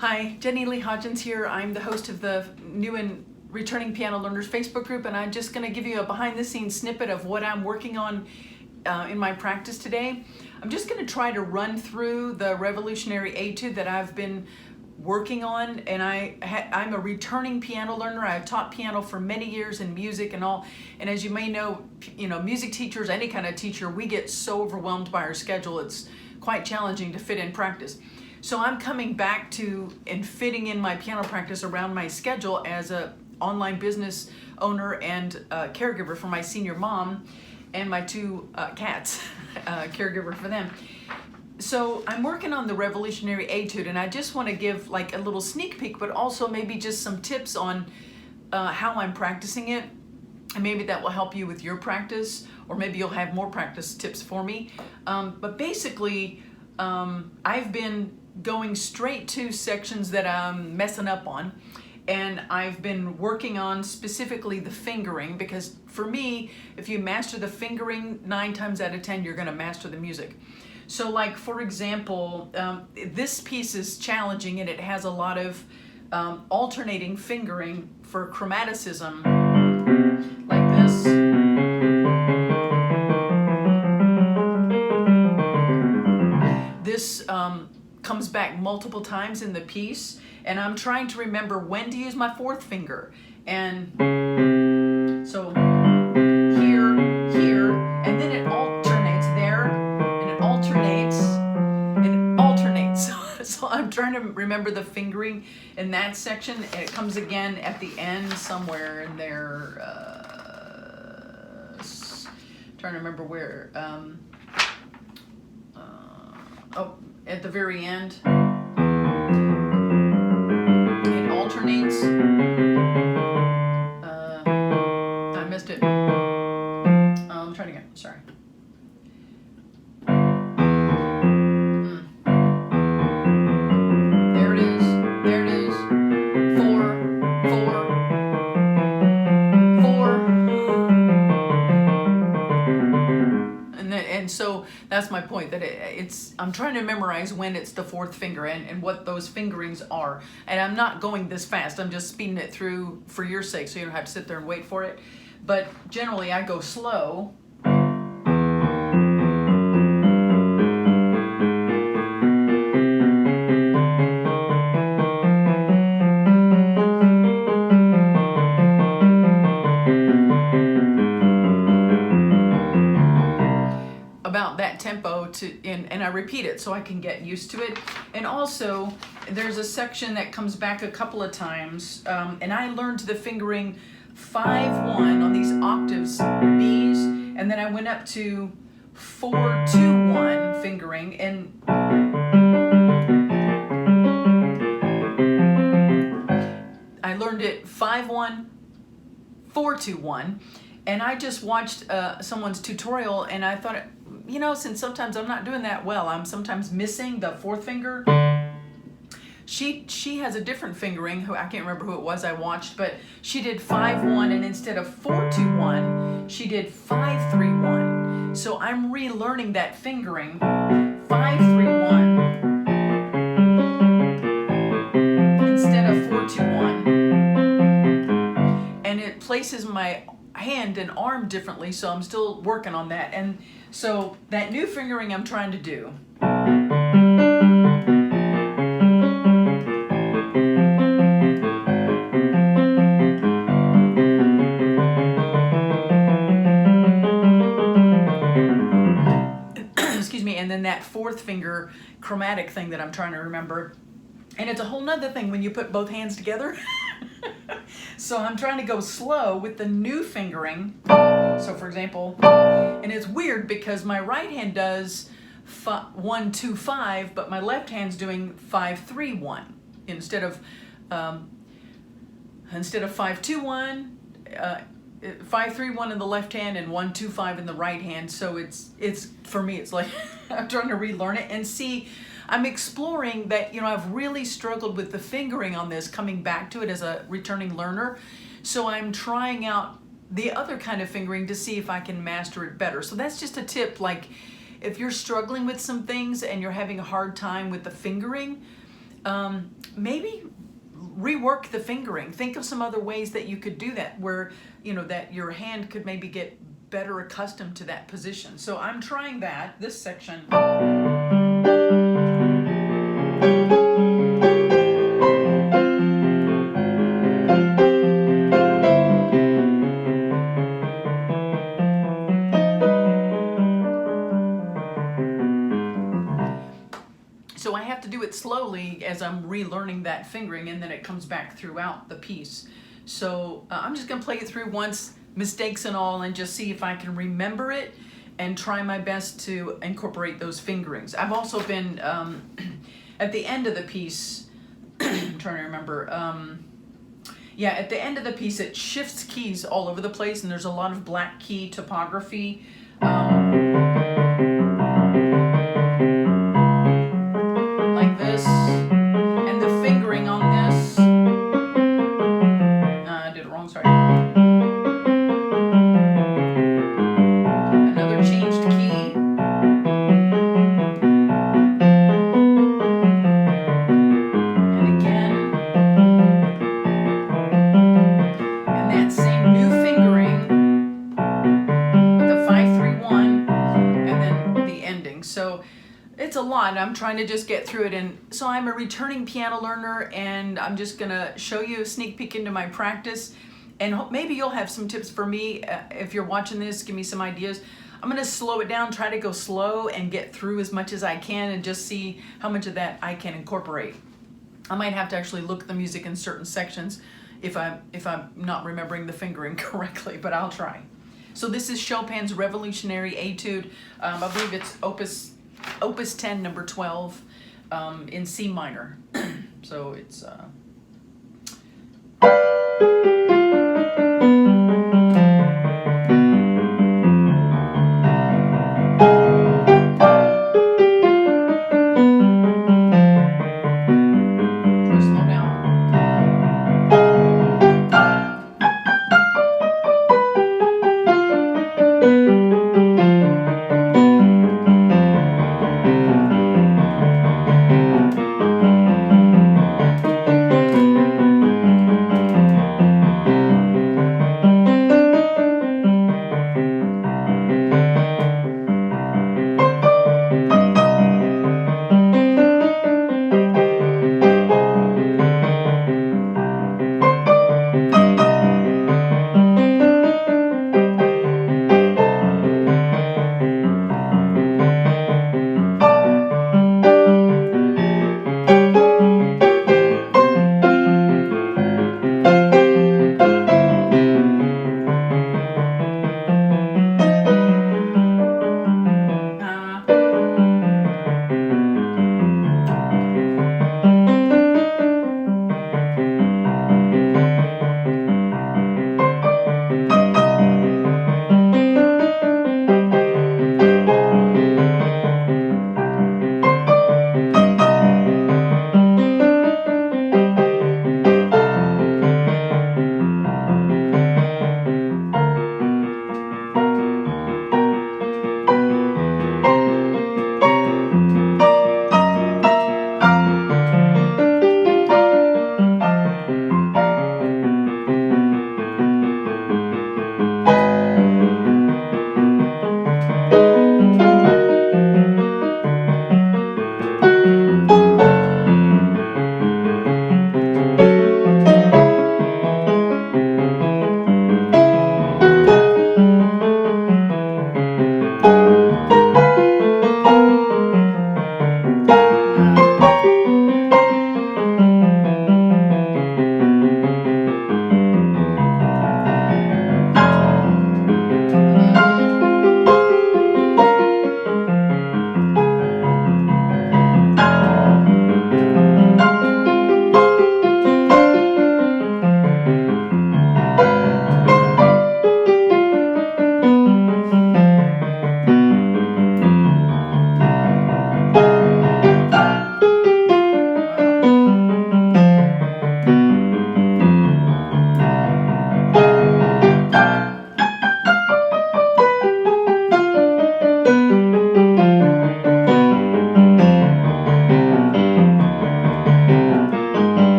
Hi, Jenny Lee Hodgins here. I'm the host of the new and returning piano learners Facebook group, and I'm just going to give you a behind-the-scenes snippet of what I'm working on in my practice today. I'm just going to try to run through the revolutionary etude that I've been working on, and I'm a returning piano learner. I've taught piano for many years in music and all, and as you may know, music teachers, any kind of teacher, we get so overwhelmed by our schedule. It's quite challenging to fit in practice. So I'm coming back to and fitting in my piano practice around my schedule as a online business owner and caregiver for my senior mom and my two cats, caregiver for them. So I'm working on the revolutionary etude, and I just want to give like a little sneak peek, but also maybe just some tips on how I'm practicing it, and maybe that will help you with your practice, or maybe you'll have more practice tips for me. But basically, I've been going straight to sections that I'm messing up on, and I've been working on specifically the fingering, because for me, if you master the fingering 9 times out of 10, you're going to master the music. So like, for example, this piece is challenging, and it has a lot of alternating fingering for chromaticism, like this. This comes back multiple times in the piece, and I'm trying to remember when to use my 4th finger. And so here, and then it alternates there, and it alternates, and it alternates. So I'm trying to remember the fingering in that section, and it comes again at the end somewhere in there. Trying to remember where. At the very end, it alternates. I missed it. I'm trying again. Sorry. There it is. There it is. 4, 4, 4. And so that's my point, that I'm trying to memorize when it's the 4th finger and what those fingerings are. And I'm not going this fast. I'm just speeding it through for your sake, so you don't have to sit there and wait for it. But generally, I go slow. About that tempo and I repeat it so I can get used to it. And also there's a section that comes back a couple of times, and I learned the fingering 5-1 on these octaves, B's, and then I went up to 4-2-1 fingering, and I learned it 5-1, 4-2-1, and I just watched someone's tutorial, and I thought, since sometimes I'm not doing that well, I'm sometimes missing the 4th finger. She has a different fingering, I can't remember who it was I watched, but she did 5-1, and instead of 4-2-1, she did 5-3-1. So I'm relearning that fingering, 5-3-1 instead of 4-2-1. And it places my hand and arm differently, so I'm still working on that. And so that new fingering I'm trying to do. Excuse me, and then that 4th finger chromatic thing that I'm trying to remember. And it's a whole nother thing when you put both hands together. So I'm trying to go slow with the new fingering. So for example, and it's weird because my right hand does 1-2-5, but my left hand's doing 5-3-1 instead of 5-2-1, 5-3-1 in the left hand and 1-2-5 in the right hand. So it's for me, it's like I'm trying to relearn it and see. I'm exploring that, I've really struggled with the fingering on this, coming back to it as a returning learner. So I'm trying out the other kind of fingering to see if I can master it better. So that's just a tip, like if you're struggling with some things and you're having a hard time with the fingering, maybe rework the fingering. Think of some other ways that you could do that, where that your hand could maybe get better accustomed to that position. So I'm trying this section. So I have to do it slowly as I'm relearning that fingering, and then it comes back throughout the piece. So I'm just gonna play it through once, mistakes and all, and just see if I can remember it and try my best to incorporate those fingerings. I've also been, at the end of the piece, I'm trying to remember, yeah, at the end of the piece it shifts keys all over the place, and there's a lot of black key topography. Like this, and the fingering on this, I did it wrong, sorry. Another changed key. And again. And that same new fingering with the 5-3-1, and then the ending. So it's a lot. I'm trying to just get through it. And so I'm a returning piano learner, and I'm just gonna show you a sneak peek into my practice, and maybe you'll have some tips for me. If you're watching this, give me some ideas. I'm gonna slow it down, try to go slow and get through as much as I can, and just see how much of that I can incorporate. I might have to actually look at the music in certain sections if I'm not remembering the fingering correctly, but I'll try. So this is Chopin's Revolutionary Etude. I believe it's Opus 10, number 12, in C minor. So it's slow down.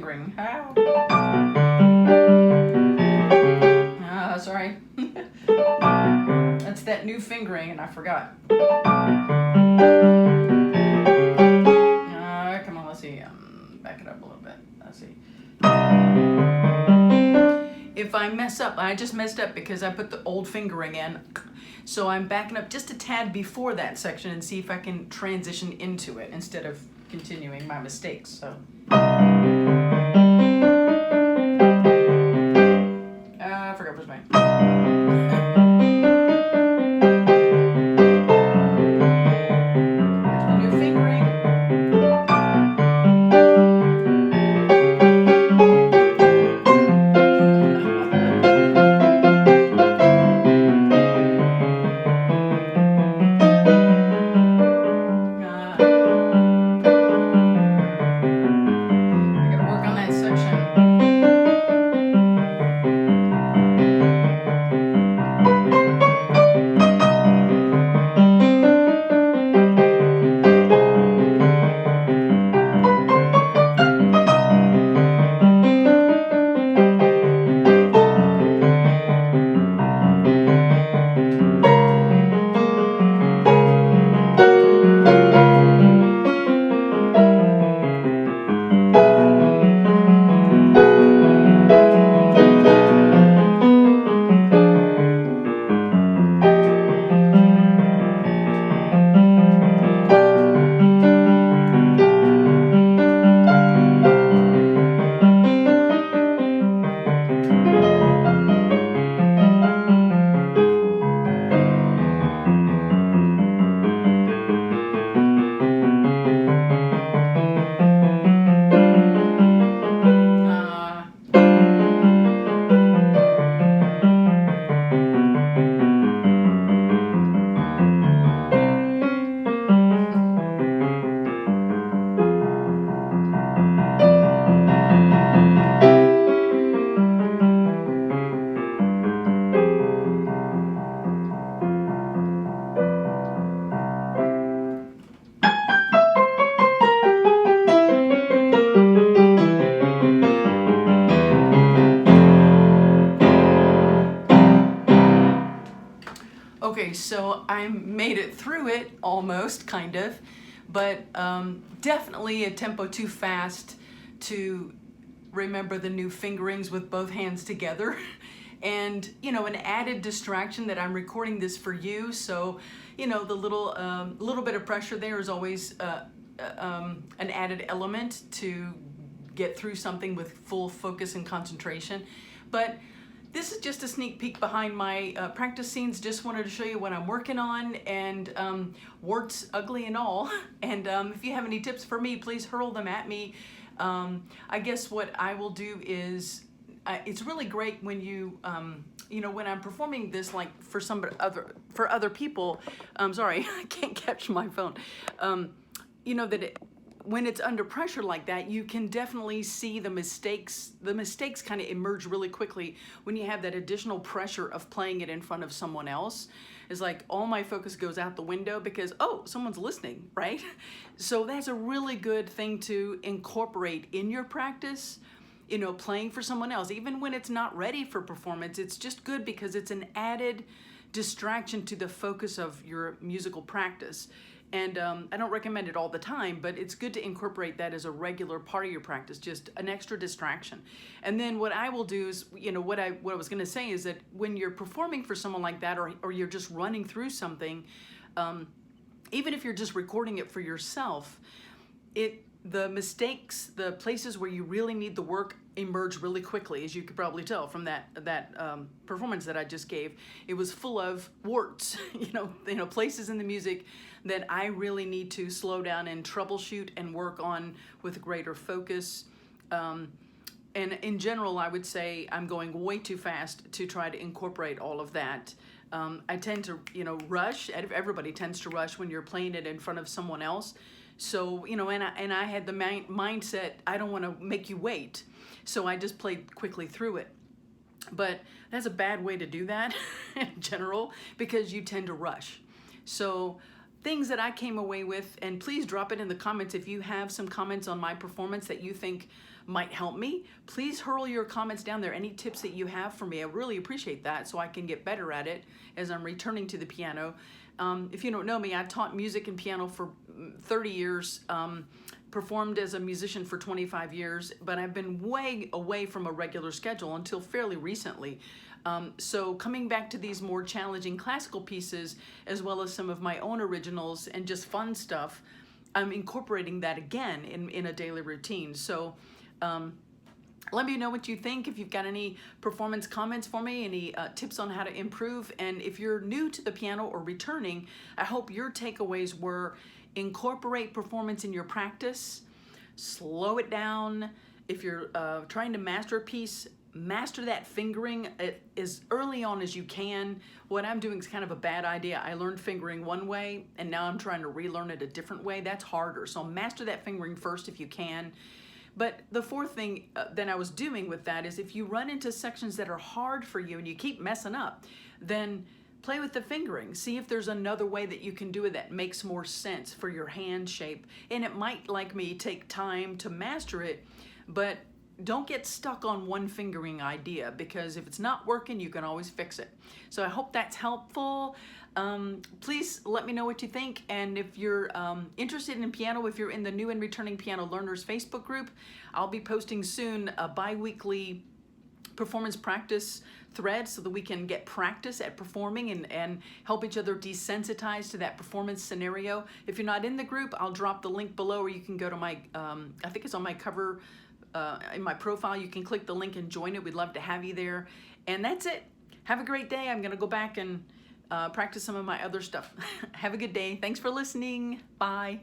fingering. Sorry. That's that new fingering, and I forgot. Come on, let's see. Back it up a little bit. Let's see. If I mess up, I just messed up because I put the old fingering in. So I'm backing up just a tad before that section and see if I can transition into it instead of continuing my mistakes. So. I forgot what's mine. There's my new fingering. Okay, so I made it through it almost, kind of, but definitely a tempo too fast to remember the new fingerings with both hands together. And, you know, an added distraction that I'm recording this for you, so, you know, the little bit of pressure there is always an added element to get through something with full focus and concentration. But this is just a sneak peek behind my practice scenes. Just wanted to show you what I'm working on, and warts, ugly and all. And if you have any tips for me, please hurl them at me. I guess what I will do is, it's really great when you know, when I'm performing this, like for other people. Sorry, I can't catch my phone. You know that when it's under pressure like that, you can definitely see the mistakes. The mistakes kind of emerge really quickly when you have that additional pressure of playing it in front of someone else. It's like all my focus goes out the window because, oh, someone's listening, right? So that's a really good thing to incorporate in your practice. You know, playing for someone else, even when it's not ready for performance, it's just good because it's an added distraction to the focus of your musical practice. And I don't recommend it all the time, but it's good to incorporate that as a regular part of your practice, just an extra distraction. And then what I will do is, you know, what I was going to say is that when you're performing for someone like that, or you're just running through something, even if you're just recording it for yourself, the mistakes, the places where you really need the work emerge really quickly, as you could probably tell from that performance that I just gave. It was full of warts, you know, places in the music that I really need to slow down and troubleshoot and work on with greater focus. And in general, I would say I'm going way too fast to try to incorporate all of that. I tend to, you know, rush. Everybody tends to rush when you're playing it in front of someone else. So, you know, and I had the mindset, I don't want to make you wait. So I just played quickly through it. But that's a bad way to do that in general, because you tend to rush. So things that I came away with, and please drop it in the comments if you have some comments on my performance that you think might help me. Please hurl your comments down there, any tips that you have for me. I really appreciate that so I can get better at it as I'm returning to the piano. If you don't know me, I've taught music and piano for 30 years, performed as a musician for 25 years, but I've been way away from a regular schedule until fairly recently. So coming back to these more challenging classical pieces, as well as some of my own originals and just fun stuff, I'm incorporating that again in a daily routine. So let me know what you think. If you've got any performance comments for me, any tips on how to improve. And if you're new to the piano or returning, I hope your takeaways were incorporate performance in your practice, slow it down. If you're trying to master a piece, master that fingering as early on as you can. What I'm doing is kind of a bad idea. I learned fingering one way and now I'm trying to relearn it a different way. That's harder. So master that fingering first if you can. But the fourth thing that I was doing with that is if you run into sections that are hard for you and you keep messing up, then play with the fingering. See if there's another way that you can do it that makes more sense for your hand shape. And it might, like me, take time to master it, but don't get stuck on one fingering idea, because if it's not working, you can always fix it. So I hope that's helpful. Please let me know what you think. And if you're interested in piano, if you're in the New and Returning Piano Learners Facebook group, I'll be posting soon a bi-weekly performance practice thread so that we can get practice at performing and help each other desensitize to that performance scenario. If you're not in the group, I'll drop the link below, or you can go to my, I think it's on my cover, in my profile. You can click the link and join it. We'd love to have you there. And that's it. Have a great day. I'm gonna go back and practice some of my other stuff. Have a good day. Thanks for listening. Bye.